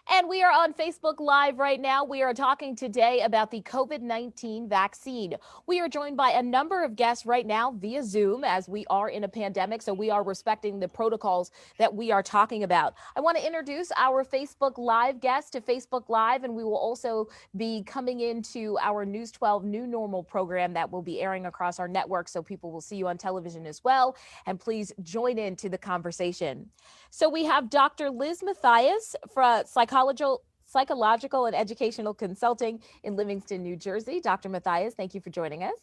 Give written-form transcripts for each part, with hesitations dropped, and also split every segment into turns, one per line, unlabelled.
And we are on Facebook Live right now. We are talking today about the COVID-19 vaccine. We are joined by a number of guests right now via Zoom as we are in a pandemic, so we are respecting the protocols that we are talking about. I want to introduce our Facebook Live guests to Facebook Live, and we will also be coming into our News 12 New Normal program that will be airing across our network, so people will see you on television as well. And please join into the conversation. So we have DrLiz Mathias from Psychological and Educational Consulting in Livingston, New Jersey. Dr. Mathias, thank you for joining us.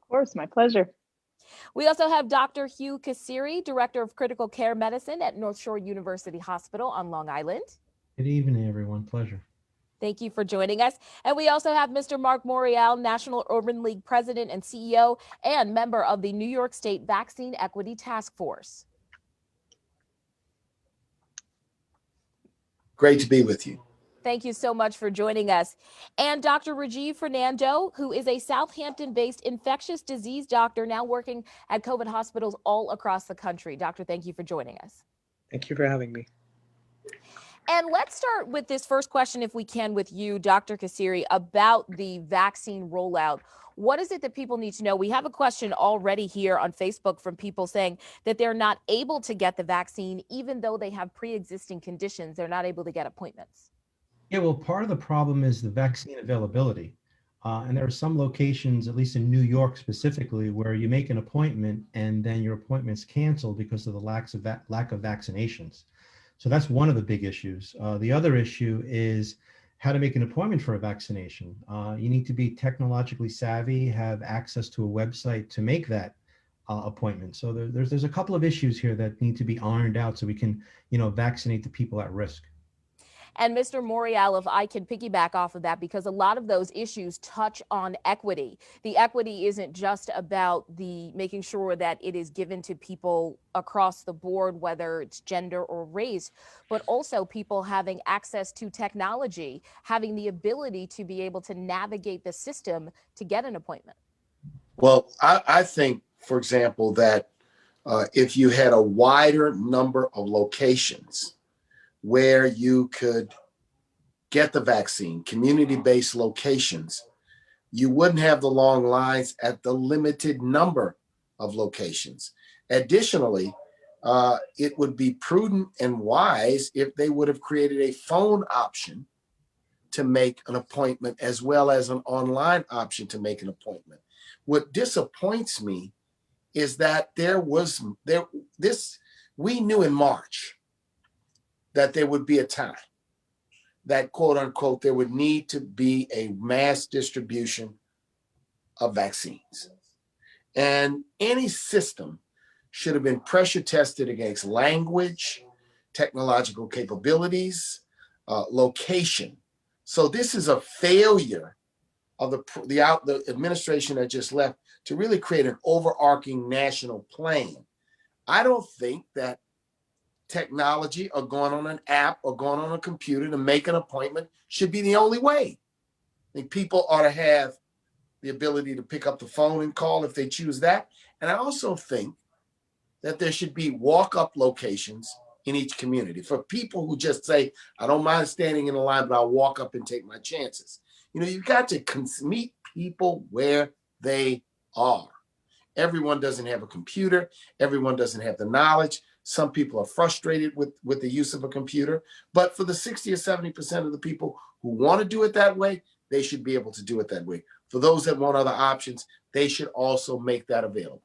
Of course, my pleasure.
We also have Dr. Hugh Cassiere, Director of Critical Care Medicine at North Shore University Hospital on Long Island.
Good evening, everyone. Pleasure.
Thank you for joining us. And we also have Mr. Mark Morial, National Urban League President and CEO and member of the New York State Vaccine Equity Task Force.
Great to be with you.
Thank you so much for joining us. And Dr. Rajeev Fernando, who is a Southampton-based infectious disease doctor now working at COVID hospitals all across the country. Doctor, thank you for joining us.
Thank you for having me.
And let's start with this first question, if we can, with you, Dr. Cassiere, about the vaccine rollout. What is it that people need to know? We have a question already here on Facebook from people saying that they're not able to get the vaccine, even though they have pre-existing conditions. They're not able to get appointments.
Yeah, well, part of the problem is the vaccine availability. And there are some locations, at least in New York specifically, where you make an appointment and then your appointment's canceled because of the lack of vaccinations. So that's one of the big issues. The other issue is how to make an appointment for a vaccination. You need to be technologically savvy, have access to a website to make that appointment. So there's a couple of issues here that need to be ironed out so we can, vaccinate the people at risk.
And Mr. Morial, if I can piggyback off of that, because a lot of those issues touch on equity. The equity isn't just about the making sure that it is given to people across the board, whether it's gender or race, but also people having access to technology, having the ability to be able to navigate the system to get an appointment.
Well, I think, for example, that if you had a wider number of locations where you could get the vaccine, community-based locations, you wouldn't have the long lines at the limited number of locations. Additionally, it would be prudent and wise if they would have created a phone option to make an appointment as well as an online option to make an appointment. What disappoints me is that we knew in March that there would be a time that, quote unquote, there would need to be a mass distribution of vaccines. And any system should have been pressure tested against language, technological capabilities, location. So this is a failure of the administration that just left to really create an overarching national plan. I don't think that technology or going on an app or going on a computer to make an appointment should be the only way. I think people ought to have the ability to pick up the phone and call if they choose that. And I also think that there should be walk-up locations in each community for people who just say, I don't mind standing in the line, but I'll walk up and take my chances. You've got to meet people where they are. Everyone doesn't have a computer. Everyone doesn't have the knowledge. Some people are frustrated with the use of a computer, but for the 60 or 70% of the people who want to do it that way, they should be able to do it that way. For those that want other options, they should also make that available.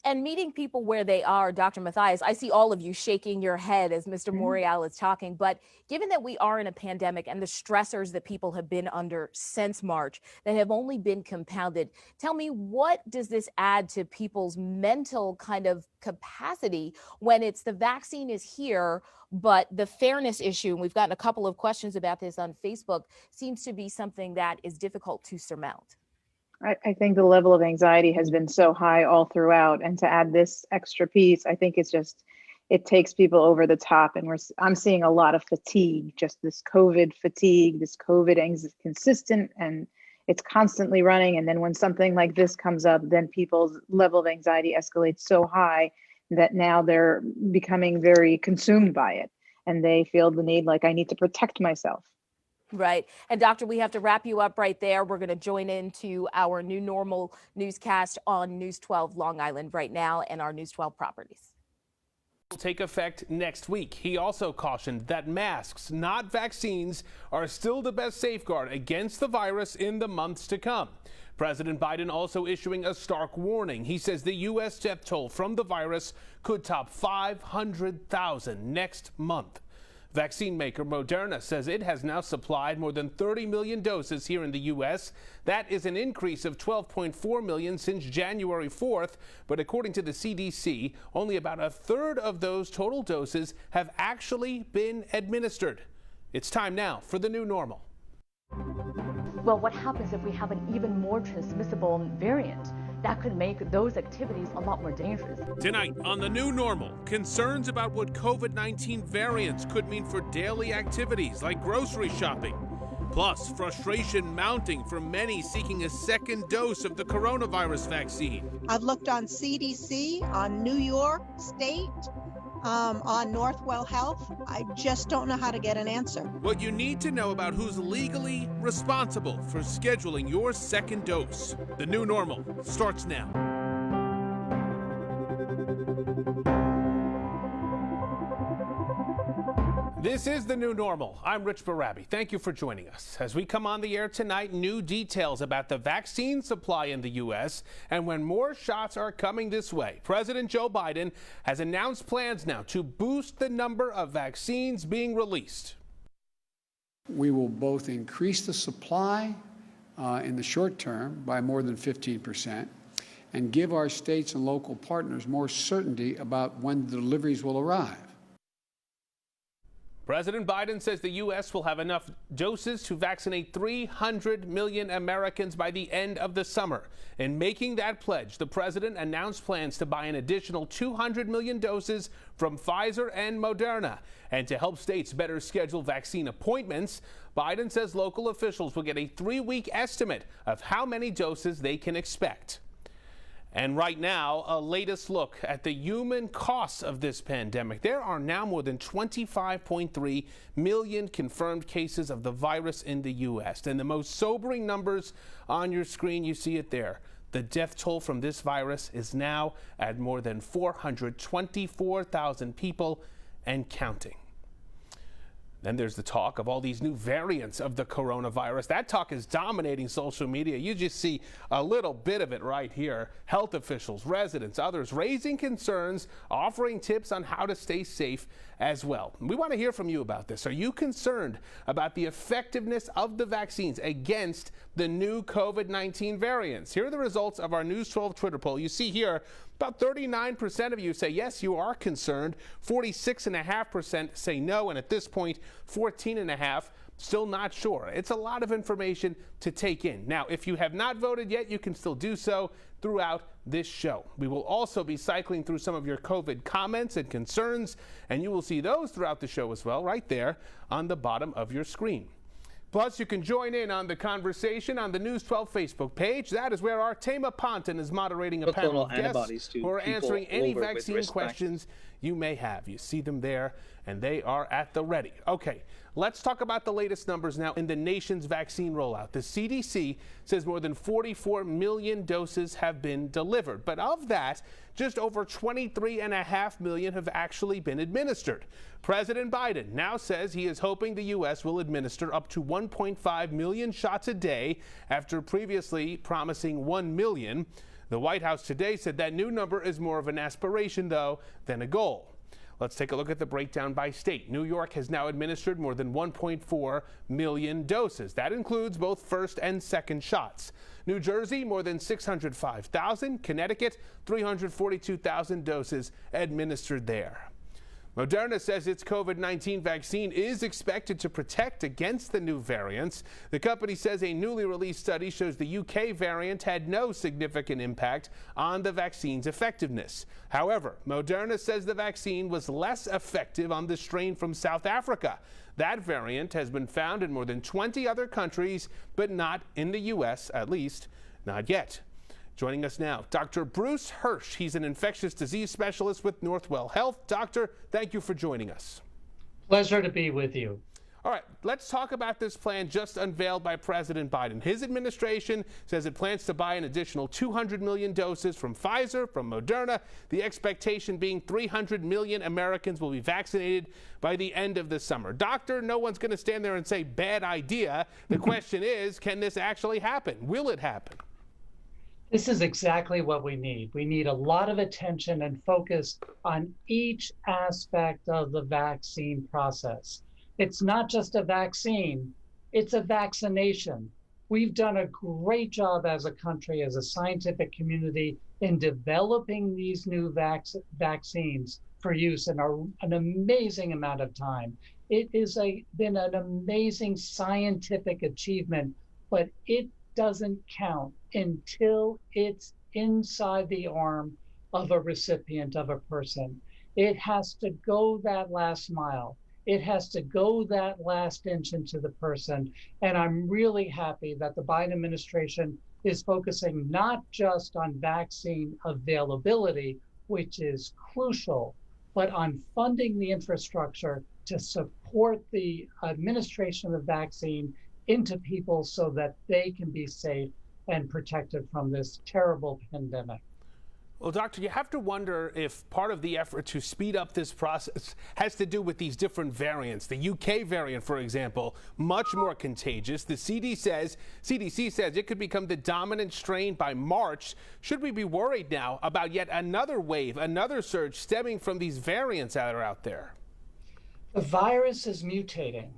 And meeting people where they are, Dr. Mathias, I see all of you shaking your head as Mr. Morial is talking, but given that we are in a pandemic and the stressors that people have been under since March that have only been compounded, tell me, what does this add to people's mental kind of capacity when it's the vaccine is here, but the fairness issue, and we've gotten a couple of questions about this on Facebook, seems to be something that is difficult to surmount?
I think the level of anxiety has been so high all throughout, and to add this extra piece, I think it takes people over the top, and I'm seeing a lot of fatigue, just this COVID fatigue, this COVID anxiety, consistent, and it's constantly running. And then when something like this comes up, then people's level of anxiety escalates so high that now they're becoming very consumed by it. and they feel the need, like, I need to protect myself.
Right. And doctor, we have to wrap you up right there. We're going to join into our new normal newscast on News 12 Long Island right now and our News 12 properties.
Will take effect next week. He also cautioned that masks, not vaccines, are still the best safeguard against the virus in the months to come. President Biden also issuing a stark warning. He says the U.S. death toll from the virus could top 500,000 next month. Vaccine maker Moderna says it has now supplied more than 30 million doses here in the U.S. That is an increase of 12.4 million since January 4th. But according to the CDC, only about a third of those total doses have actually been administered. It's time now for the new normal.
Well, what happens if we have an even more transmissible variant? That could make those activities a lot more dangerous.
Tonight on the new normal, concerns about what COVID-19 variants could mean for daily activities like grocery shopping. Plus, frustration mounting for many seeking a second dose of the coronavirus vaccine.
I've looked on CDC, on New York State, on Northwell Health. I just don't know how to get an answer.
What you need to know about who's legally responsible for scheduling your second dose. The new normal starts now. This is the new normal. I'm Rich Barabi. Thank you for joining us. As we come on the air tonight, new details about the vaccine supply in the U.S. and when more shots are coming this way. President Joe Biden has announced plans now to boost the number of vaccines being released.
We will both increase the supply in the short term by more than 15% and give our states and local partners more certainty about when the deliveries will arrive.
President Biden says the U.S. will have enough doses to vaccinate 300 million Americans by the end of the summer. In making that pledge, the president announced plans to buy an additional 200 million doses from Pfizer and Moderna. And to help states better schedule vaccine appointments, Biden says local officials will get a 3-week estimate of how many doses they can expect. And right now, a latest look at the human costs of this pandemic. There are now more than 25.3 million confirmed cases of the virus in the U.S. And the most sobering numbers on your screen, you see it there. The death toll from this virus is now at more than 424,000 people and counting. Then there's the talk of all these new variants of the coronavirus. That talk is dominating social media. You just see a little bit of it right here. Health officials, residents, others raising concerns, offering tips on how to stay safe as well. We want to hear from you about this. Are you concerned about the effectiveness of the vaccines against the new COVID-19 variants? Here are the results of our News 12 Twitter poll. You see here, about 39% of you say yes, you are concerned. 46.5% say no, and at this point, 14.5% still not sure. It's a lot of information to take in. Now, if you have not voted yet, you can still do so throughout this show. We will also be cycling through some of your COVID comments and concerns, and you will see those throughout the show as well, right there on the bottom of your screen. Plus, you can join in on the conversation on the News 12 Facebook page. That is where our Thema Ponton is moderating a panel of guests who are answering any vaccine questions you may have. You see them there, and they are at the ready. Okay, let's talk about the latest numbers now in the nation's vaccine rollout. The CDC says more than 44 million doses have been delivered, but of that, just over 23.5 million have actually been administered. President Biden now says he is hoping the U.S. will administer up to 1.5 million shots a day after previously promising 1 million. The White House today said that new number is more of an aspiration, though, than a goal. Let's take a look at the breakdown by state. New York has now administered more than 1.4 million doses. That includes both first and second shots. New Jersey, more than 605,000. Connecticut, 342,000 doses administered there. Moderna says its COVID-19 vaccine is expected to protect against the new variants. The company says a newly released study shows the UK variant had no significant impact on the vaccine's effectiveness. However, Moderna says the vaccine was less effective on the strain from South Africa. That variant has been found in more than 20 other countries, but not in the U.S., at least not yet. Joining us now, Dr. Bruce Hirsch. He's an infectious disease specialist with Northwell Health. Doctor, thank you for joining us.
Pleasure to be with you.
All right, let's talk about this plan just unveiled by President Biden. His administration says it plans to buy an additional 200 million doses from Pfizer, from Moderna, the expectation being 300 million Americans will be vaccinated by the end of the summer. Doctor, no one's going to stand there and say bad idea. The question is, can this actually happen? Will it happen?
This is exactly what we need. We need a lot of attention and focus on each aspect of the vaccine process. It's not just a vaccine, it's a vaccination. We've done a great job as a country, as a scientific community, in developing these new vaccines for use in an amazing amount of time. It has been an amazing scientific achievement, but it doesn't count until it's inside the arm of a recipient, of a person. It has to go that last mile. It has to go that last inch into the person. And I'm really happy that the Biden administration is focusing not just on vaccine availability, which is crucial, but on funding the infrastructure to support the administration of vaccine into people so that they can be safe and protected from this terrible pandemic.
Well, Doctor, you have to wonder if part of the effort to speed up this process has to do with these different variants. The UK variant, for example, much more contagious. The CDC says it could become the dominant strain by March. Should we be worried now about yet another wave, another surge stemming from these variants that are out there?
The virus is mutating.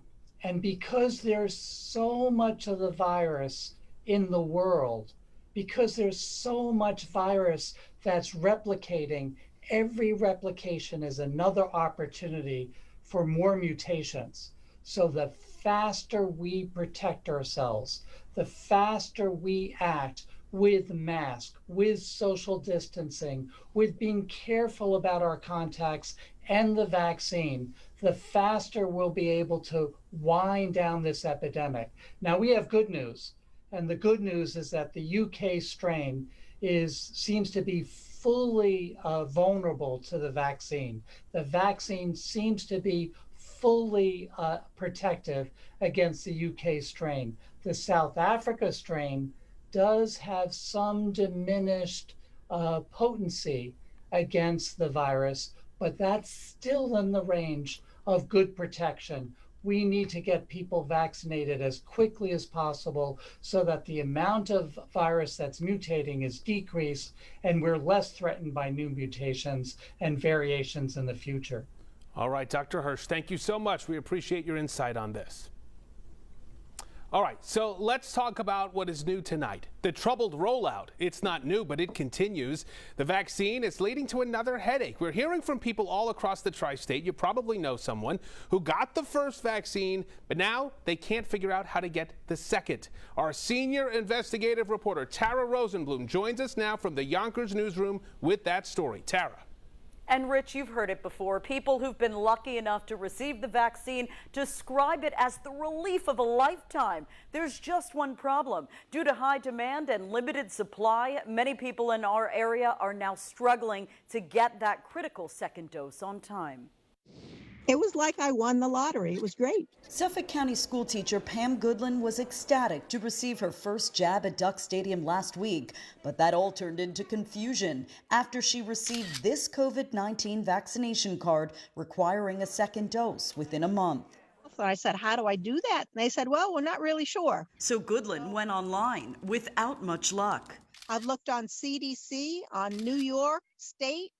And because there's so much of the virus in the world, because there's so much virus that's replicating, every replication is another opportunity for more mutations. So the faster we protect ourselves, the faster we act with masks, with social distancing, with being careful about our contacts and the vaccine, the faster we'll be able to wind down this epidemic. Now, we have good news. And the good news is that the UK strain seems to be fully vulnerable to the vaccine. The vaccine seems to be fully protective against the UK strain. The South Africa strain does have some diminished potency against the virus, but that's still in the range of good protection. We need to get people vaccinated as quickly as possible so that the amount of virus that's mutating is decreased and we're less threatened by new mutations and variations in the future.
All right, Dr. Hirsch, thank you so much. We appreciate your insight on this. All right, so let's talk about what is new tonight. The troubled rollout. It's not new, but it continues. The vaccine is leading to another headache. We're hearing from people all across the tri-state. You probably know someone who got the first vaccine, but now they can't figure out how to get the second. Our senior investigative reporter, Tara Rosenblum, joins us now from the Yonkers newsroom with that story. Tara.
And Rich, you've heard it before. People who've been lucky enough to receive the vaccine describe it as the relief of a lifetime. There's just one problem. Due to high demand and limited supply, many people in our area are now struggling to get that critical second dose on time.
It was like I won the lottery. It was great.
Suffolk County school teacher Pam Goodland was ecstatic to receive her first jab at Duck Stadium last week, but that all turned into confusion after she received this COVID-19 vaccination card requiring a second dose within a month.
So I said, how do I do that? And they said, well, we're not really sure.
So Goodland went online without much luck.
I've looked on CDC, on New York State,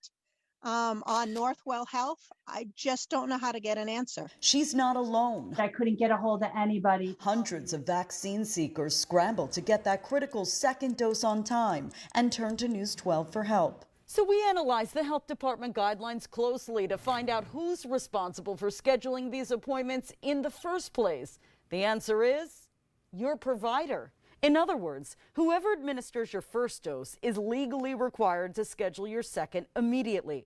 on Northwell Health. I just don't know how to get an answer.
She's not alone.
I couldn't get a hold of anybody.
Hundreds of vaccine seekers scrambled to get that critical second dose on time and turned to News 12 for help.
So we analyzed the health department guidelines closely to find out who's responsible for scheduling these appointments in the first place. The answer is your provider. In other words, whoever administers your first dose is legally required to schedule your second immediately.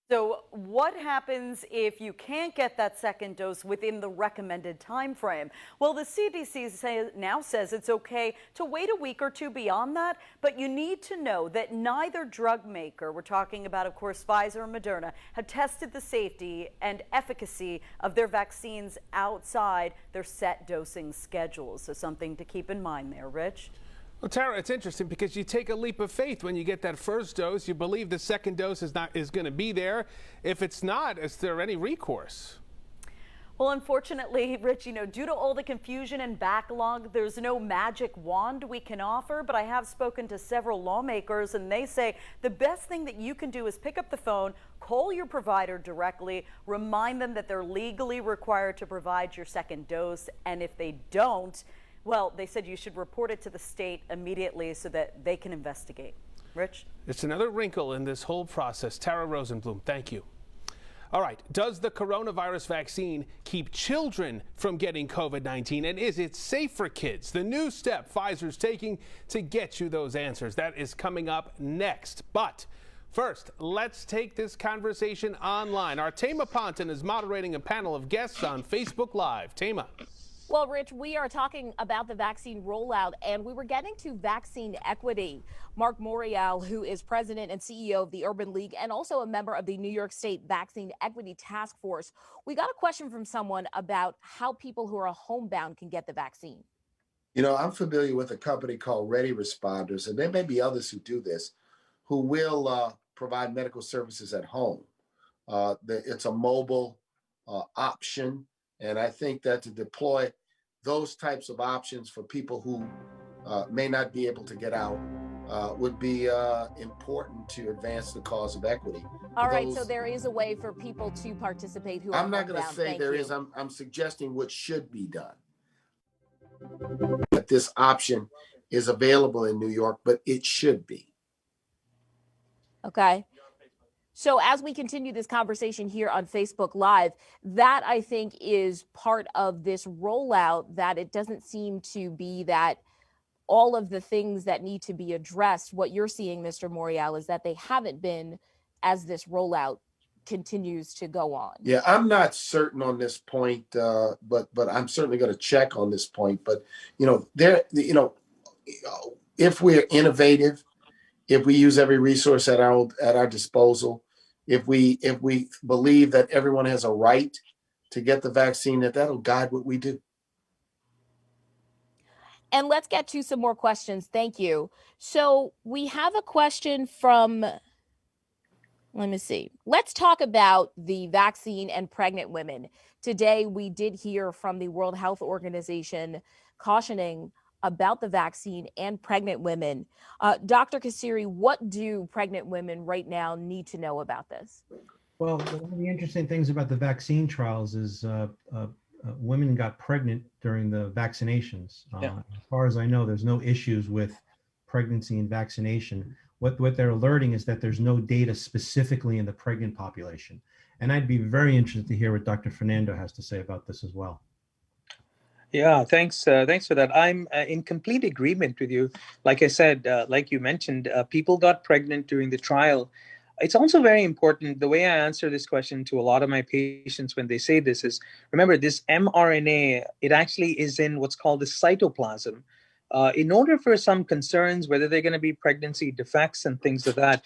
So what happens if you can't get that second dose within the recommended time frame? Well, the CDC now says it's okay to wait a week or two beyond that, but you need to know that neither drug maker, we're talking about, of course, Pfizer and Moderna, have tested the safety and efficacy of their vaccines outside their set dosing schedules. So something to keep in mind there, Rich.
Well, Tara, it's interesting because you take a leap of faith when you get that first dose. You believe the second dose is going to be there. If it's not, is there any recourse?
Well, unfortunately, Rich, due to all the confusion and backlog, there's no magic wand we can offer. But I have spoken to several lawmakers, and they say the best thing that you can do is pick up the phone, call your provider directly, remind them that they're legally required to provide your second dose. And if they don't, well, they said you should report it to the state immediately so that they can investigate. Rich?
It's another wrinkle in this whole process. Tara Rosenblum, thank you. All right, does the coronavirus vaccine keep children from getting COVID-19, and is it safe for kids? The new step Pfizer's taking to get you those answers. That is coming up next. But first, let's take this conversation online. Our Thema Ponton is moderating a panel of guests on Facebook Live. Thema.
Well, Rich, we are talking about the vaccine rollout, and we were getting to vaccine equity. Mark Morial, who is president and CEO of the Urban League and also a member of the New York State Vaccine Equity Task Force. We got a question from someone about how people who are homebound can get the vaccine.
I'm familiar with a company called Ready Responders, and there may be others who do this, who will provide medical services at home. It's a mobile option. And I think that to deploy those types of options for people who may not be able to get out would be important to advance the cause of equity.
All right, so there is a way for people to participate who are
I'm not going to
homebound.
say there is. I'm suggesting what should be done. That this option is available in New York, but it should be.
Okay. So as we continue this conversation here on Facebook Live, that I think is part of this rollout, that it doesn't seem to be that all of the things that need to be addressed, what you're seeing, Mr. Morial, is that they haven't been as this rollout continues to go on.
Yeah, I'm not certain on this point, but I'm certainly going to check on this point. But, if we're innovative, if we use every resource at our disposal, if we believe that everyone has a right to get the vaccine, that'll guide what we do.
And let's get to some more questions. Thank you. So we have a question from, let me see. Let's talk about the vaccine and pregnant women. Today, we did hear from the World Health Organization cautioning about the vaccine and pregnant women. Dr. Cassiere, what do pregnant women right now need to know about this?
Well, one of the interesting things about the vaccine trials is women got pregnant during the vaccinations. As far as I know, there's no issues with pregnancy and vaccination. What they're alerting is that there's no data specifically in the pregnant population. And I'd be very interested to hear what Dr. Fernando has to say about this as well.
Yeah, thanks for that. I'm in complete agreement with you. Like I said, like you mentioned, people got pregnant during the trial. It's also very important, the way I answer this question to a lot of my patients when they say this is, remember, this mRNA, it actually is in what's called the cytoplasm. In order for some concerns, whether they're going to be pregnancy defects and things like that,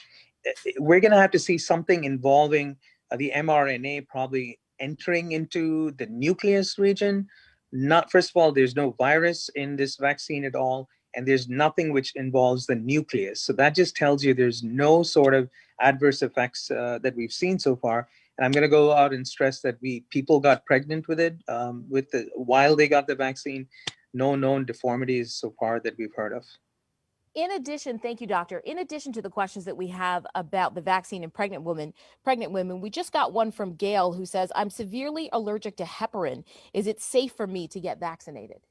we're going to have to see something involving the mRNA probably entering into the nucleus region. First of all, there's no virus in this vaccine at all, and there's nothing which involves the nucleus. So that just tells you there's no sort of adverse effects that we've seen so far. And I'm going to go out and stress that people got pregnant with it while they got the vaccine. No known deformities so far that we've heard of.
In addition, thank you, doctor. In addition to the questions that we have about the vaccine and pregnant women, we just got one from Gail who says, I'm severely allergic to heparin. Is it safe for me to get vaccinated?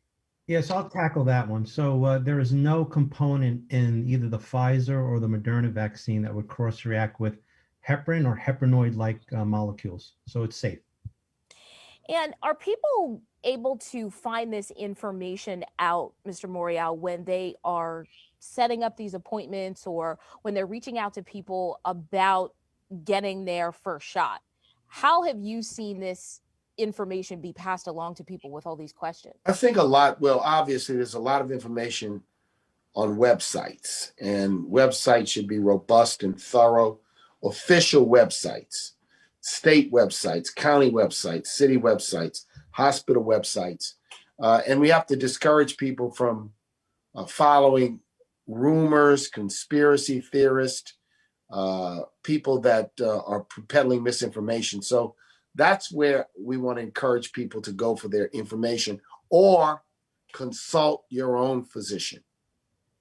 Yes, I'll tackle that one. So there is no component in either the Pfizer or the Moderna vaccine that would cross-react with heparin or heparinoid-like molecules. So it's safe.
And are people able to find this information out, Mr. Morial, when they are setting up these appointments or when they're reaching out to people about getting their first shot. How have you seen this information be passed along to people with all these questions?
I think a lot, well, obviously there's a lot of information on websites, and websites should be robust and thorough. Official websites, state websites, county websites, city websites, hospital websites. And we have to discourage people from following rumors, conspiracy theorists, people that are peddling misinformation. So that's where we want to encourage people to go for their information, or consult your own physician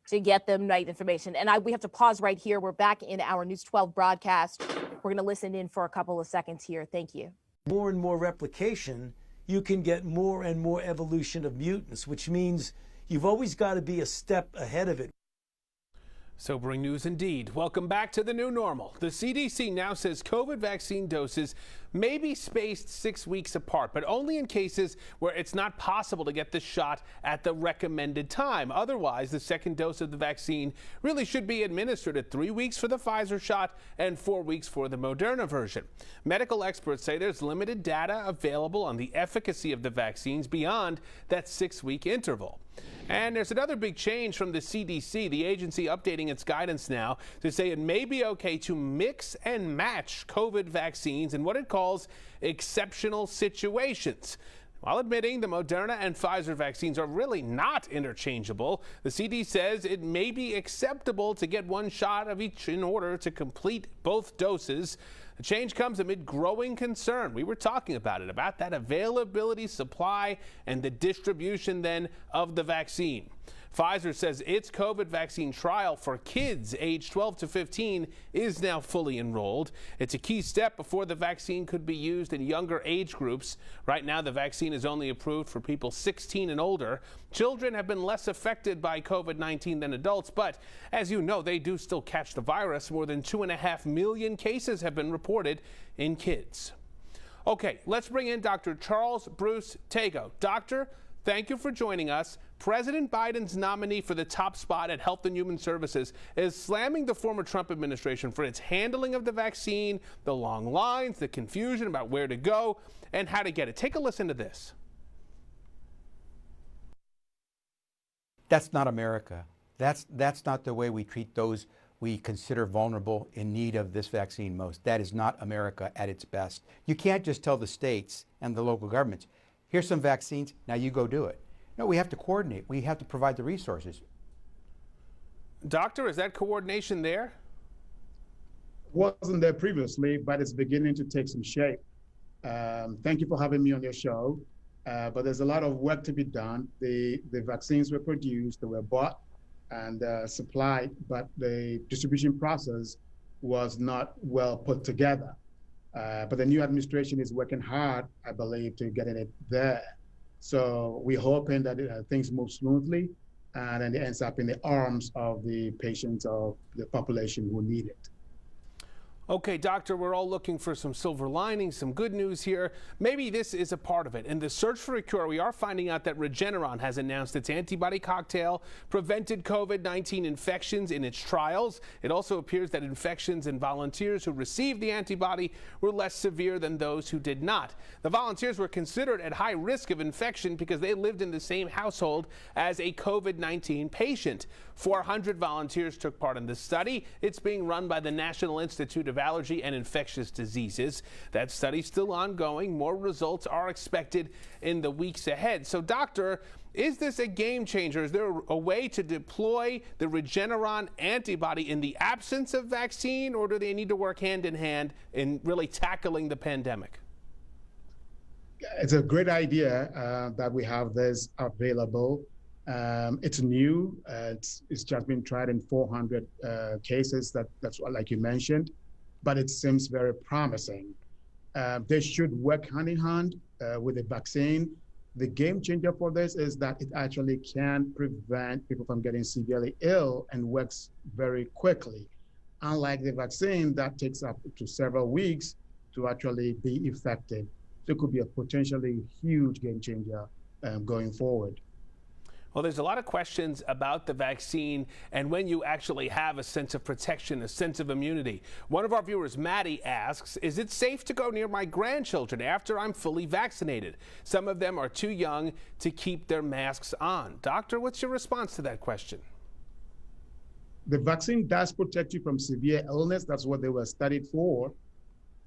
to get them right information. And we have to pause right here. We're back in our News 12 broadcast. We're going to listen in for a couple of seconds here. Thank you.
More and more replication, you can get more and more evolution of mutants, which means you've always got to be a step ahead of it.
Sobering news indeed. Welcome back to the new normal. The CDC now says COVID vaccine doses may be spaced 6 weeks apart, but only in cases where it's not possible to get the shot at the recommended time. Otherwise, the second dose of the vaccine really should be administered at 3 weeks for the Pfizer shot and 4 weeks for the Moderna version. Medical experts say there's limited data available on the efficacy of the vaccines beyond that 6-week interval. And there's another big change from the CDC, the agency updating its guidance now to say it may be okay to mix and match COVID vaccines in what it calls exceptional situations. While admitting the Moderna and Pfizer vaccines are really not interchangeable, the CDC says it may be acceptable to get one shot of each in order to complete both doses. The change comes amid growing concern. We were talking about it, about that availability, supply, and the distribution then of the vaccine. Pfizer says its COVID vaccine trial for kids aged 12 to 15 is now fully enrolled. It's a key step before the vaccine could be used in younger age groups. Right now, the vaccine is only approved for people 16 and older. Children have been less affected by COVID-19 than adults, but as you know, they do still catch the virus. More than 2.5 million cases have been reported in kids. Okay, let's bring in Dr. Charles Bruce Tago. Doctor, thank you for joining us. President Biden's nominee for the top spot at Health and Human Services is slamming the former Trump administration for its handling of the vaccine, the long lines, the confusion about where to go and how to get it. Take a listen to this.
That's not America. That's not the way we treat those we consider vulnerable in need of this vaccine most. That is not America at its best. You can't just tell the states and the local governments, here's some vaccines, now you go do it. No, we have to coordinate. We have to provide the resources.
Doctor, is that coordination there?
Wasn't there previously, but it's beginning to take some shape. Thank you for having me on your show. But there's a lot of work to be done. The vaccines were produced, they were bought and supplied, but the distribution process was not well put together. But the new administration is working hard, I believe, to getting it there. So we're hoping that things move smoothly and then it ends up in the arms of the patients of the population who need it.
Okay, doctor, we're all looking for some silver linings, some good news here. Maybe this is a part of it. In the search for a cure, we are finding out that Regeneron has announced its antibody cocktail prevented COVID-19 infections in its trials. It also appears that infections in volunteers who received the antibody were less severe than those who did not. The volunteers were considered at high risk of infection because they lived in the same household as a COVID-19 patient. 400 volunteers took part in the study. It's being run by the National Institute of Allergy and Infectious Diseases. That study's still ongoing. More results are expected in the weeks ahead. So, doctor, is this a game changer? Is there a way to deploy the Regeneron antibody in the absence of vaccine, or do they need to work hand in hand in really tackling the pandemic?
It's a great idea that we have this available. It's new. It's just been tried in 400 cases. That's what, like you mentioned, but it seems very promising. They should work hand in hand with the vaccine. The game changer for this is that it actually can prevent people from getting severely ill and works very quickly. Unlike the vaccine that takes up to several weeks to actually be effective. So it could be a potentially huge game changer going forward.
Well, there's a lot of questions about the vaccine and when you actually have a sense of protection, a sense of immunity. One of our viewers, Maddie, asks, is it safe to go near my grandchildren after I'm fully vaccinated? Some of them are too young to keep their masks on. Doctor, what's your response to that question?
The vaccine does protect you from severe illness. That's what they were studied for.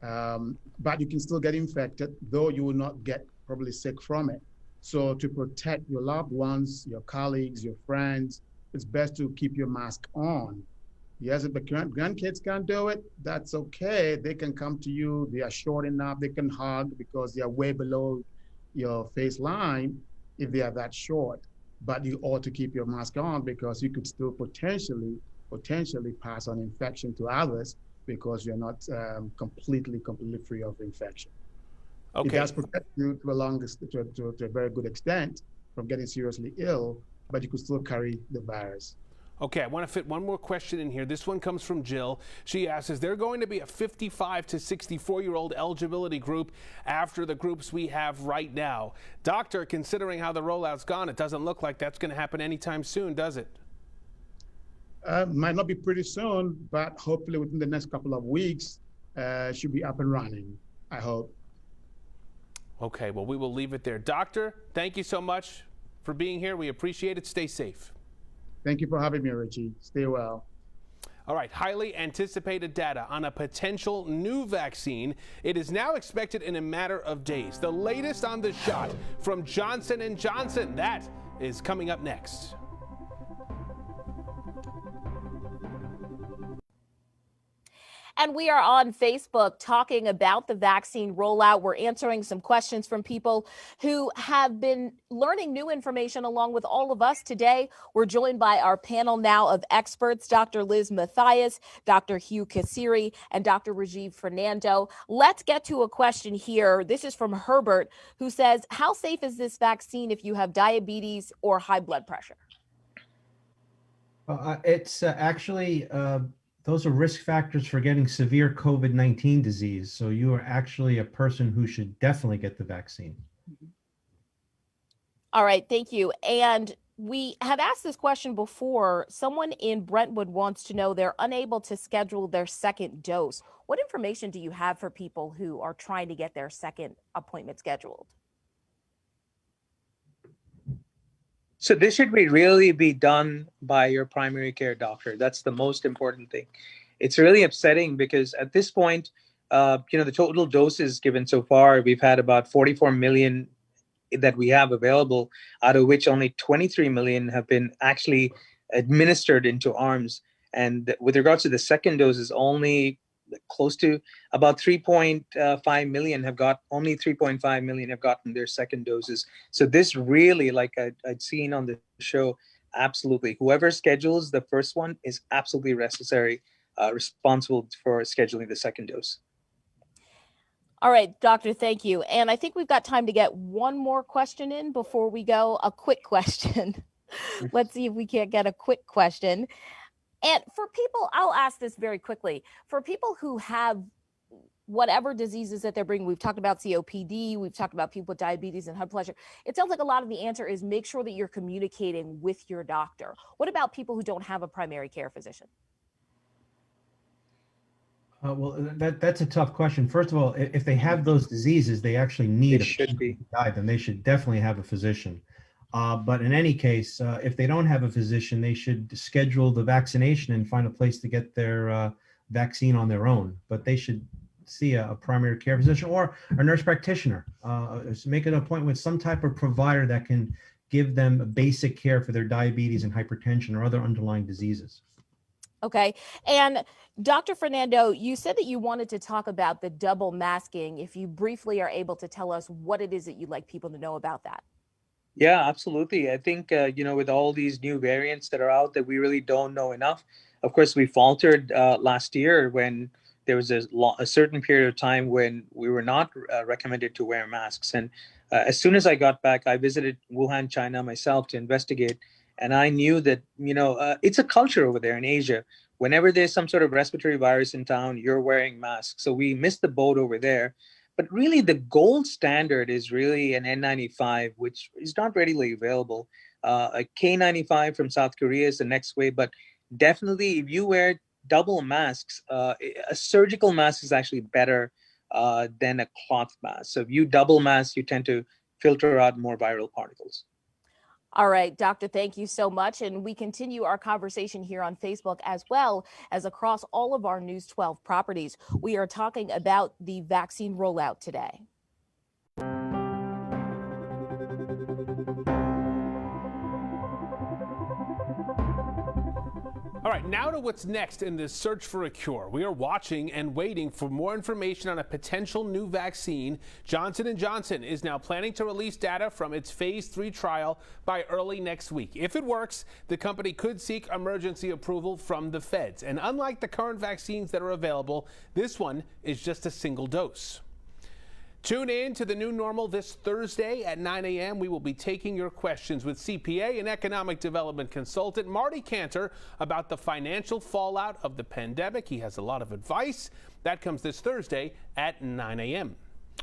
But you can still get infected, though you will not get probably sick from it. So to protect your loved ones, your colleagues, your friends, it's best to keep your mask on. Yes, if the grandkids can't do it, that's okay. They can come to you. They are short enough. They can hug because they are way below your face line if they are that short. But you ought to keep your mask on because you could still potentially pass on infection to others because you're not completely free of infection.
Okay.
It does protect you to a very good extent from getting seriously ill, but you could still carry the virus.
Okay, I want to fit one more question in here. This one comes from Jill. She asks, is there going to be a 55 to 64-year-old eligibility group after the groups we have right now? Doctor, considering how the rollout's gone, it doesn't look like that's going to happen anytime soon, does it?
Might not be pretty soon, but hopefully within the next couple of weeks, should be up and running, I hope.
Okay, well, we will leave it there. Doctor, thank you so much for being here. We appreciate it. Stay safe.
Thank you for having me, Richie. Stay well.
All right, highly anticipated data on a potential new vaccine. It is now expected in a matter of days. The latest on the shot from Johnson & Johnson. That is coming up next.
And we are on Facebook talking about the vaccine rollout. We're answering some questions from people who have been learning new information along with all of us today. We're joined by our panel now of experts, DrLiz Matthias, Dr. Hugh Cassiere, and Dr. Rajeev Fernando. Let's get to a question here. This is from Herbert, who says, how safe is this vaccine if you have diabetes or high blood pressure?
It's actually... those are risk factors for getting severe COVID-19 disease. So you are actually a person who should definitely get the vaccine.
All right, thank you. And we have asked this question before. Someone in Brentwood wants to know they're unable to schedule their second dose. What information do you have for people who are trying to get their second appointment scheduled?
So this should really be done by your primary care doctor. That's the most important thing. It's really upsetting because at this point, the total doses given so far, we've had about 44 million that we have available, out of which only 23 million have been actually administered into arms. And with regards to the second doses, only close to about 3.5 million have gotten their second doses. So this really, like I'd seen on the show, absolutely, whoever schedules the first one is absolutely responsible for scheduling the second dose.
All right, doctor, thank you. And I think we've got time to get one more question in before we go. A quick question. Let's see if we can't get a quick question. And for people, I'll ask this very quickly. For people who have whatever diseases that they're bringing, we've talked about COPD, we've talked about people with diabetes and high blood pressure. It sounds like a lot of the answer is make sure that you're communicating with your doctor. What about people who don't have a primary care physician?
Well, that's a tough question. First of all, if they have those diseases, they actually need a guide, then they should definitely have a physician. But in any case, if they don't have a physician, they should schedule the vaccination and find a place to get their vaccine on their own. But they should see a primary care physician or a nurse practitioner. Make an appointment with some type of provider that can give them basic care for their diabetes and hypertension or other underlying diseases.
Okay. And Dr. Fernando, you said that you wanted to talk about the double masking. If you briefly are able to tell us what it is that you'd like people to know about that.
Yeah, absolutely. I think, with all these new variants that are out that we really don't know enough. Of course, we faltered last year when there was a certain period of time when we were not recommended to wear masks. And as soon as I got back, I visited Wuhan, China myself to investigate. And I knew that, it's a culture over there in Asia. Whenever there's some sort of respiratory virus in town, you're wearing masks. So we missed the boat over there. But really, the gold standard is really an N95, which is not readily available. A K95 from South Korea is the next wave, but definitely if you wear double masks, a surgical mask is actually better than a cloth mask. So if you double mask, you tend to filter out more viral particles.
All right, Doctor, thank you so much. And we continue our conversation here on Facebook as well as across all of our News 12 properties. We are talking about the vaccine rollout today.
All right, now to what's next in this search for a cure. We are watching and waiting for more information on a potential new vaccine. Johnson & Johnson is now planning to release data from its phase 3 trial by early next week. If it works, the company could seek emergency approval from the feds. And unlike the current vaccines that are available, this one is just a single dose. Tune in to The New Normal this Thursday at 9 a.m. We will be taking your questions with CPA and economic development consultant Marty Cantor about the financial fallout of the pandemic. He has a lot of advice. That comes this Thursday at 9 a.m.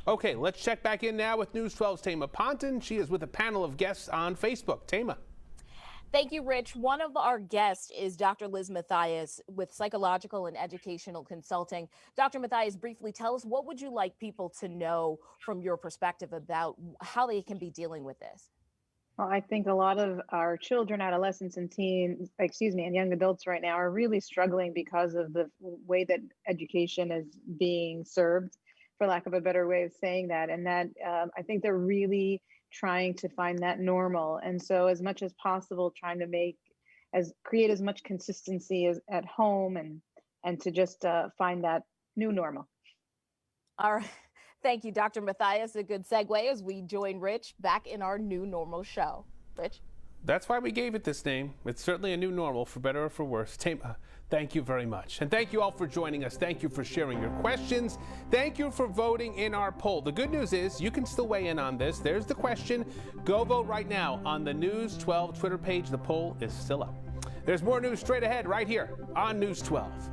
Okay, let's check back in now with News 12's Thema Ponton. She is with a panel of guests on Facebook. Thema.
Thank you, Rich. One of our guests is DrLiz Matthias with Psychological and Educational Consulting. Dr. Matthias, briefly tell us, what would you like people to know from your perspective about how they can be dealing with this?
Well, I think a lot of our children, adolescents, and teens, and young adults right now are really struggling because of the way that education is being served, for lack of a better way of saying that. And that I think they're really trying to find that normal. And so as much as possible, trying to create as much consistency as at home and to just find that new normal.
All right. Thank you, Dr. Matthias. A good segue as we join Rich back in our new normal show. Rich?
That's why we gave it this name. It's certainly a new normal, for better or for worse. Thank you very much. And thank you all for joining us. Thank you for sharing your questions. Thank you for voting in our poll. The good news is you can still weigh in on this. There's the question. Go vote right now on the News 12 Twitter page. The poll is still up. There's more news straight ahead right here on News 12.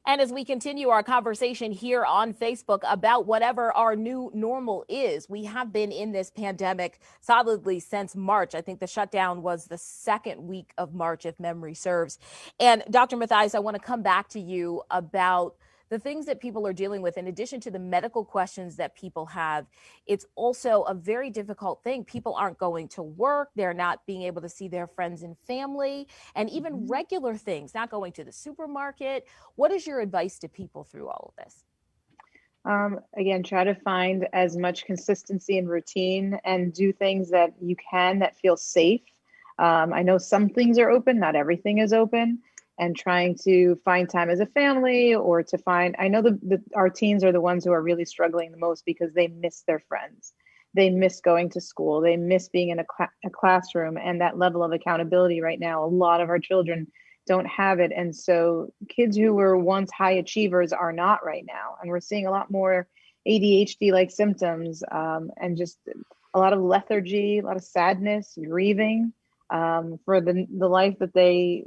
And as we continue our conversation here on Facebook about whatever our new normal is, we have been in this pandemic solidly since March. I think the shutdown was the second week of March, if memory serves. And Dr. Matthias, I want to come back to you about the things that people are dealing with. In addition to the medical questions that people have, it's also a very difficult thing. People aren't going to work. They're not being able to see their friends and family, and even regular things, not going to the supermarket. What is your advice to people through all of this?
Again, try to find as much consistency and routine and do things that you can that feel safe. I know some things are open, not everything is open. And trying to find time as a family, or to find, I know our teens are the ones who are really struggling the most because they miss their friends. They miss going to school. They miss being in a classroom, and that level of accountability right now, a lot of our children don't have it. And so kids who were once high achievers are not right now. And we're seeing a lot more ADHD-like symptoms, and just a lot of lethargy, a lot of sadness, grieving for the life that they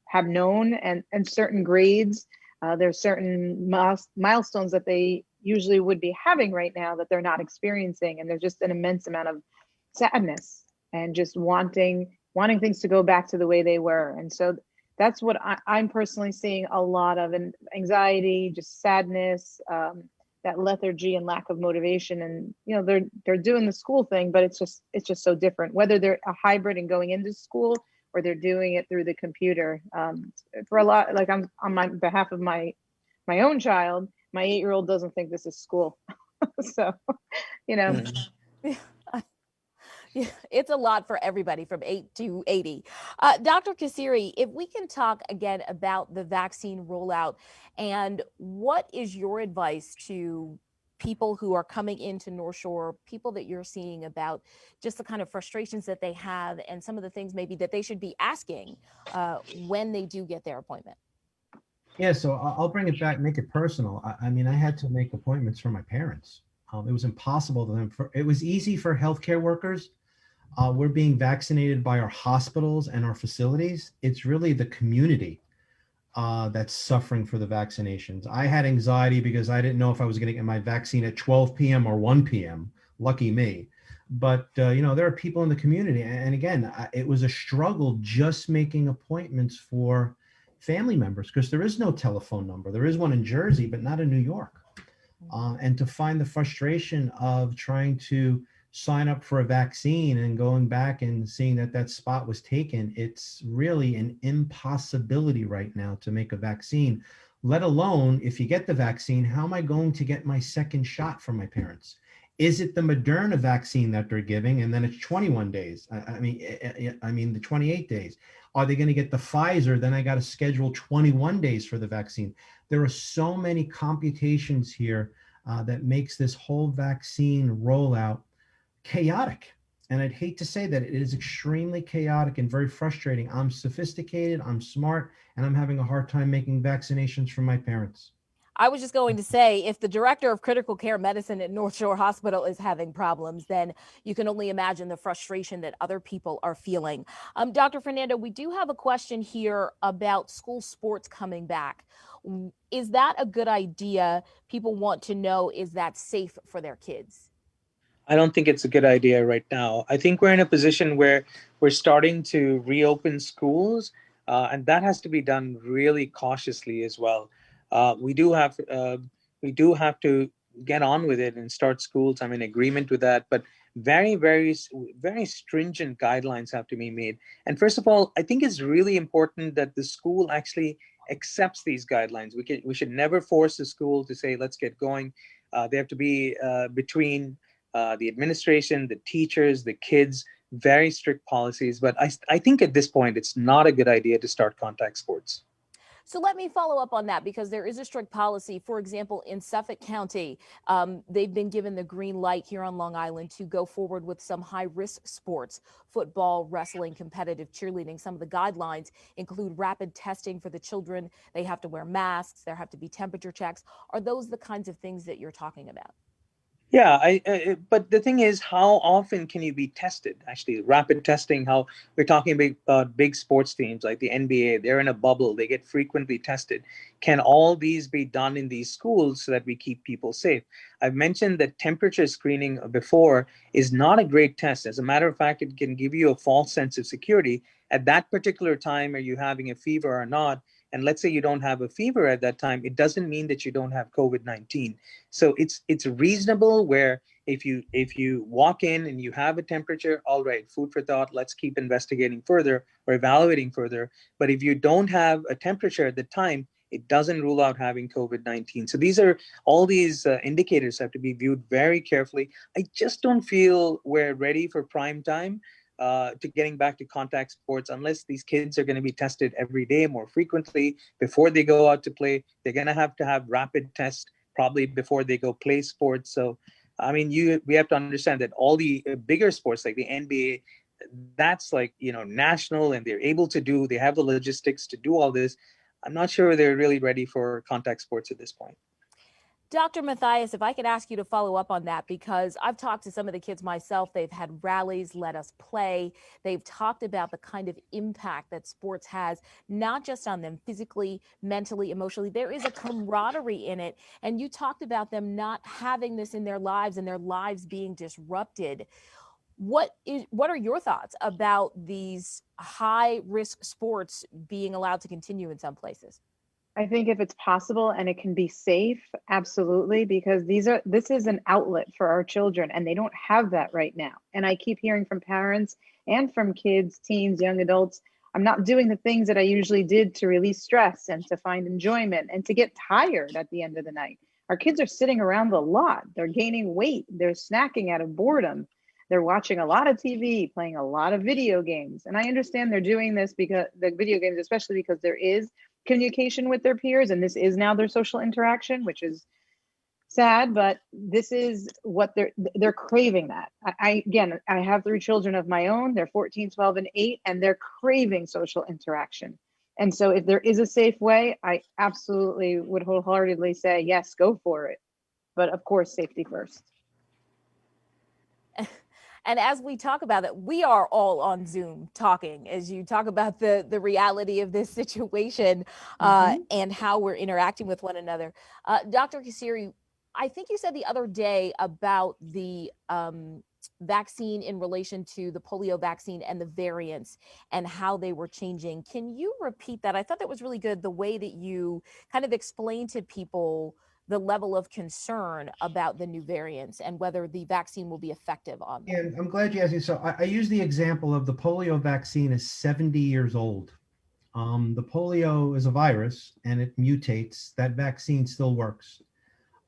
have known, and certain grades. There's certain milestones that they usually would be having right now that they're not experiencing. And there's just an immense amount of sadness and just wanting things to go back to the way they were. And so that's what I'm personally seeing a lot of, and anxiety, just sadness, that lethargy and lack of motivation. And, you know, they're doing the school thing, but it's just so different, whether they're a hybrid and going into school or they're doing it through the computer. For a lot, like I'm on behalf of my own child, my 8-year-old doesn't think this is school. So, you know.
Yeah, it's a lot for everybody from 8 to 80. Dr. Cassiere, if we can talk again about the vaccine rollout, and what is your advice to people who are coming into North Shore, people that you're seeing, about just the kind of frustrations that they have and some of the things maybe that they should be asking when they do get their appointment?
Yeah, so I'll bring it back, make it personal. I mean, I had to make appointments for my parents. It was impossible to them. It was easy for healthcare workers. We're being vaccinated by our hospitals and our facilities. It's really the community that's suffering for the vaccinations. I had anxiety because I didn't know if I was going to get my vaccine at 12 p.m. or 1 p.m. Lucky me. But, there are people in the community. And again, it was a struggle just making appointments for family members because there is no telephone number. There is one in Jersey, but not in New York. And to find the frustration of trying to sign up for a vaccine and going back and seeing that that spot was taken, it's really an impossibility right now to make a vaccine, let alone if you get the vaccine, how am I going to get my second shot from my parents? Is it the Moderna vaccine that they're giving and then it's 21 days? I mean the 28 days. Are they going to get the Pfizer? Then I got to schedule 21 days for the vaccine. There are so many computations here that makes this whole vaccine rollout chaotic. And I'd hate to say that it is extremely chaotic and very frustrating. I'm sophisticated, I'm smart, and I'm having a hard time making vaccinations for my parents.
I was just going to say, if the director of critical care medicine at North Shore Hospital is having problems, then you can only imagine the frustration that other people are feeling. Dr. Fernando, we do have a question here about school sports coming back. Is that a good idea? People want to know, is that safe for their kids?
I don't think it's a good idea right now. I think we're in a position where we're starting to reopen schools, and that has to be done really cautiously as well. We do have to get on with it and start schools. I'm in agreement with that, but very, very, very stringent guidelines have to be made. And first of all, I think it's really important that the school actually accepts these guidelines. We should never force the school to say, let's get going. They have to be between the administration, the teachers, the kids, very strict policies. But I think at this point, it's not a good idea to start contact sports.
So let me follow up on that, because there is a strict policy. For example, in Suffolk County, they've been given the green light here on Long Island to go forward with some high-risk sports: football, wrestling, competitive cheerleading. Some of the guidelines include rapid testing for the children. They have to wear masks. There have to be temperature checks. Are those the kinds of things that you're talking about?
Yeah, but the thing is, how often can you be tested? Actually, rapid testing, how we're talking about big sports teams like the NBA, they're in a bubble, they get frequently tested. Can all these be done in these schools so that we keep people safe? I've mentioned that temperature screening before is not a great test. As a matter of fact, it can give you a false sense of security. At that particular time, are you having a fever or not? And let's say you don't have a fever at that time, it doesn't mean that you don't have COVID-19. So it's reasonable where if you walk in and you have a temperature, all right, food for thought, let's keep investigating further or evaluating further. But if you don't have a temperature at the time, it doesn't rule out having COVID-19. So all these indicators have to be viewed very carefully. I just don't feel we're ready for prime time to getting back to contact sports unless these kids are going to be tested every day more frequently before they go out to play. They're going to have rapid tests probably before they go play sports. So, I mean, we have to understand that all the bigger sports like the NBA, that's like, national, and they have the logistics to do all this. I'm not sure they're really ready for contact sports at this point.
Dr. Matthias, if I could ask you to follow up on that, because I've talked to some of the kids myself. They've had rallies, let us play. They've talked about the kind of impact that sports has, not just on them physically, mentally, emotionally. There is a camaraderie in it. And you talked about them not having this in their lives and their lives being disrupted. What are your thoughts about these high-risk sports being allowed to continue in some places?
I think if it's possible and it can be safe, absolutely, because this is an outlet for our children and they don't have that right now. And I keep hearing from parents and from kids, teens, young adults, I'm not doing the things that I usually did to release stress and to find enjoyment and to get tired at the end of the night. Our kids are sitting around a lot. They're gaining weight. They're snacking out of boredom. They're watching a lot of TV, playing a lot of video games. And I understand they're doing this because the video games, especially because there is communication with their peers, and this is now their social interaction, which is sad, but this is what they're craving. That I have 3 children of my own. They're 14, 12, and 8, and they're craving social interaction. And so if there is a safe way, I absolutely would wholeheartedly say yes, go for it, but of course safety first.
And as we talk about it, we are all on Zoom talking as you talk about the reality of this situation and how we're interacting with one another. Dr. Cassiere, I think you said the other day about the vaccine in relation to the polio vaccine and the variants and how they were changing. Can you repeat that? I thought that was really good, the way that you kind of explained to people the level of concern about the new variants and whether the vaccine will be effective on them.
And I'm glad you asked me. So I use the example of the polio vaccine is 70 years old. The polio is a virus and it mutates. That vaccine still works.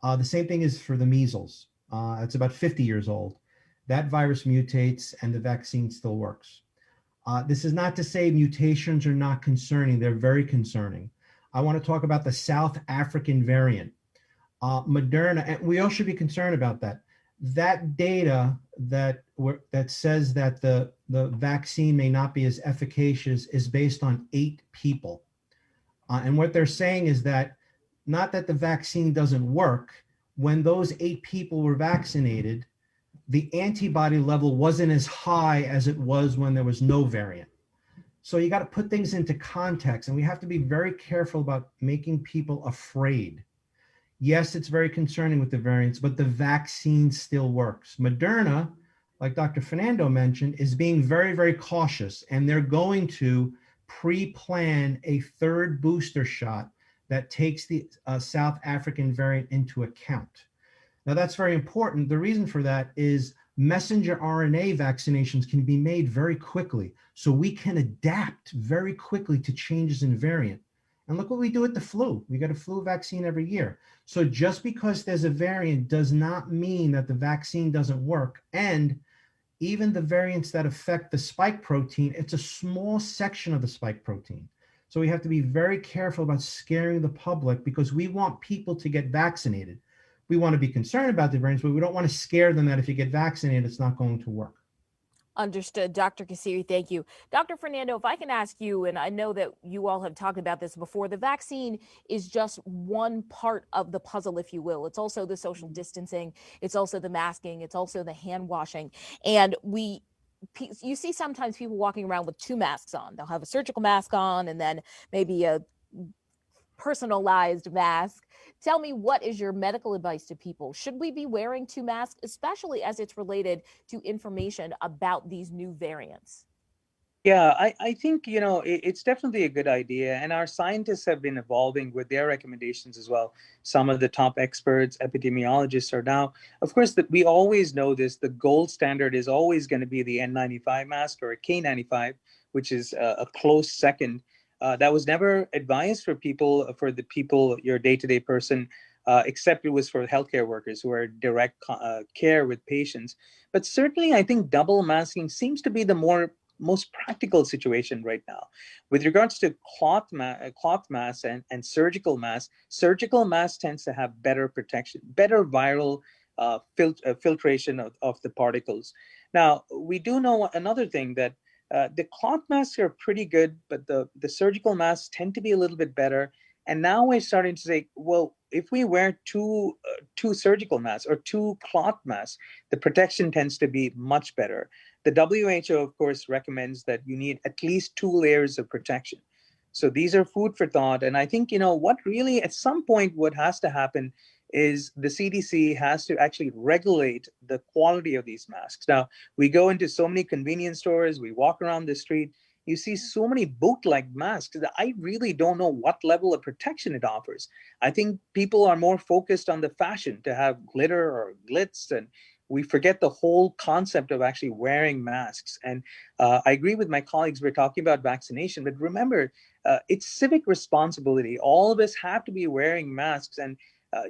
The same thing is for the measles. It's about 50 years old. That virus mutates and the vaccine still works. This is not to say mutations are not concerning. They're very concerning. I want to talk about the South African variant. Moderna, and we all should be concerned about that. That data that says that the vaccine may not be as efficacious is based on 8 people. And what they're saying is that not that the vaccine doesn't work, when those 8 people were vaccinated, the antibody level wasn't as high as it was when there was no variant. So you got to put things into context, and we have to be very careful about making people afraid. Yes, it's very concerning with the variants, but the vaccine still works. Moderna, like Dr. Fernando mentioned, is being very, very cautious, and they're going to pre-plan a 3rd booster shot that takes the South African variant into account. Now, that's very important. The reason for that is messenger RNA vaccinations can be made very quickly, so we can adapt very quickly to changes in variant. And look what we do with the flu. We get a flu vaccine every year. So just because there's a variant does not mean that the vaccine doesn't work. And even the variants that affect the spike protein, it's a small section of the spike protein. So we have to be very careful about scaring the public because we want people to get vaccinated. We want to be concerned about the variants, but we don't want to scare them that if you get vaccinated, it's not going to work.
Understood. Dr. Cassiere, thank you. Dr. Fernando, if I can ask you, and I know that you all have talked about this before, the vaccine is just one part of the puzzle, if you will. It's also the social distancing. It's also the masking. It's also the hand washing. And you see sometimes people walking around with 2 masks on. They'll have a surgical mask on and then maybe a personalized mask. Tell me, what is your medical advice to people? Should we be wearing 2 masks, especially as it's related to information about these new variants?
Yeah, I think, it's definitely a good idea. And our scientists have been evolving with their recommendations as well. Some of the top experts, epidemiologists are now, of course, that we always know this, the gold standard is always going to be the N95 mask or a K95, which is a close second. That was never advised for the people, your day-to-day person, except it was for healthcare workers who are direct care with patients. But certainly, I think double masking seems to be the most practical situation right now. With regards to cloth masks and surgical masks tends to have better protection, better viral filtration of the particles. Now, we do know another thing, that the cloth masks are pretty good, but the surgical masks tend to be a little bit better. And now we're starting to say, well, if we wear two surgical masks or 2 cloth masks, the protection tends to be much better. The WHO, of course, recommends that you need at least 2 layers of protection. So these are food for thought. And I think, what really, at some point, what has to happen is the CDC has to actually regulate the quality of these masks. Now, we go into so many convenience stores, we walk around the street, you see so many boot-like masks that I really don't know what level of protection it offers. I think people are more focused on the fashion to have glitter or glitz, and we forget the whole concept of actually wearing masks. And I agree with my colleagues, we're talking about vaccination, but remember, it's civic responsibility. All of us have to be wearing masks, and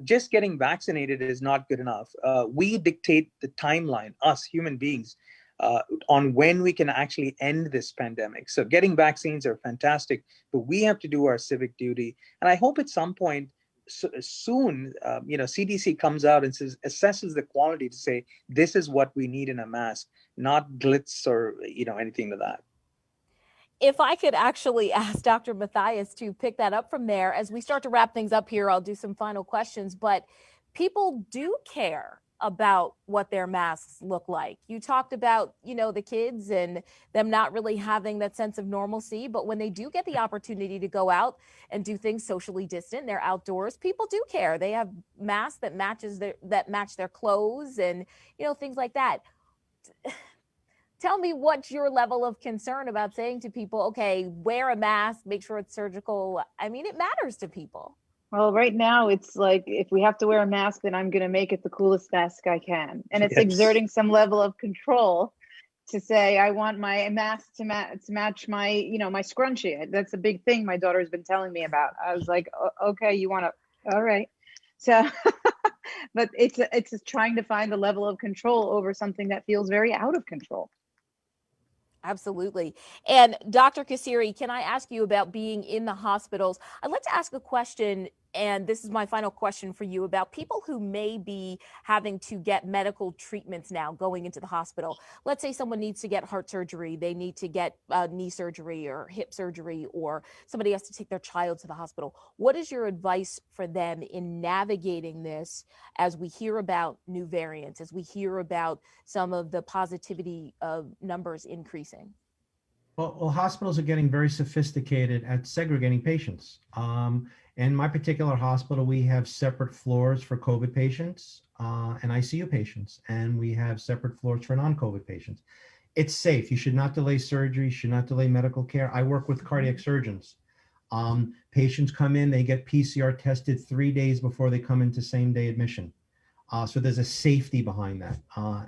just getting vaccinated is not good enough. We dictate the timeline, us human beings, on when we can actually end this pandemic. So getting vaccines are fantastic, but we have to do our civic duty. And I hope at some point soon, CDC comes out and assesses the quality to say, this is what we need in a mask, not glitz or, anything like that.
If I could actually ask Dr. Mathias to pick that up from there, as we start to wrap things up here, I'll do some final questions, but people do care about what their masks look like. You talked about, the kids and them not really having that sense of normalcy, but when they do get the opportunity to go out and do things socially distant, they're outdoors, people do care. They have masks that match their clothes and, things like that. Tell me what's your level of concern about saying to people, okay, wear a mask, make sure it's surgical. I mean, it matters to people.
Well, right now it's like, if we have to wear a mask, then I'm going to make it the coolest mask I can. And it's exerting some level of control to say, I want my mask to match my, my scrunchie. That's a big thing my daughter's been telling me about. I was like, okay, you want to, all right. So, but it's trying to find the level of control over something that feels very out of control.
Absolutely. And Dr. Cassiere, can I ask you about being in the hospitals? I'd like to ask a question, and this is my final question for you, about people who may be having to get medical treatments now going into the hospital. Let's say someone needs to get heart surgery, they need to get knee surgery or hip surgery, or somebody has to take their child to the hospital. What is your advice for them in navigating this as we hear about new variants, as we hear about some of the positivity numbers increasing?
Well, hospitals are getting very sophisticated at segregating patients. In my particular hospital, we have separate floors for COVID patients and ICU patients, and we have separate floors for non-COVID patients. It's safe. You should not delay surgery, you should not delay medical care. I work with cardiac surgeons. Patients come in, they get PCR tested 3 days before they come into same-day admission. So there's a safety behind that.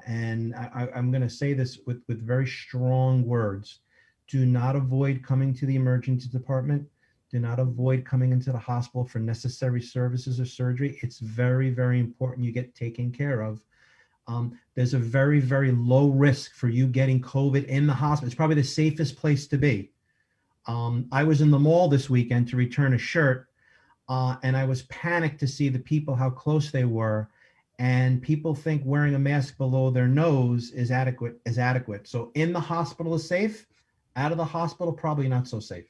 And I'm going to say this with very strong words. Do not avoid coming to the emergency department. Do not avoid coming into the hospital for necessary services or surgery. It's very, very important you get taken care of. There's a very, very low risk for you getting COVID in the hospital. It's probably the safest place to be. I was in the mall this weekend to return a shirt, and I was panicked to see the people, how close they were. And people think wearing a mask below their nose is adequate. So in the hospital is safe. Out of the hospital, probably not so safe.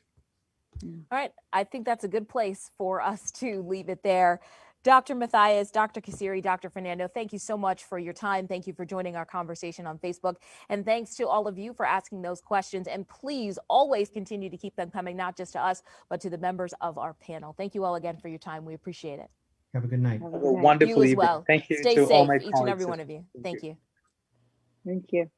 All right. I think that's a good place for us to leave it there. Dr. Mathias, Dr. Cassiere, Dr. Fernando, thank you so much for your time. Thank you for joining our conversation on Facebook. And thanks to all of you for asking those questions. And please always continue to keep them coming, not just to us, but to the members of our panel. Thank you all again for your time. We appreciate it.
Have a good night.
Have a wonderful
You as
evening.
well.
Thank you
Stay
to
safe,
all my
each and
colleagues.
every one of you. Thank you.
Thank you.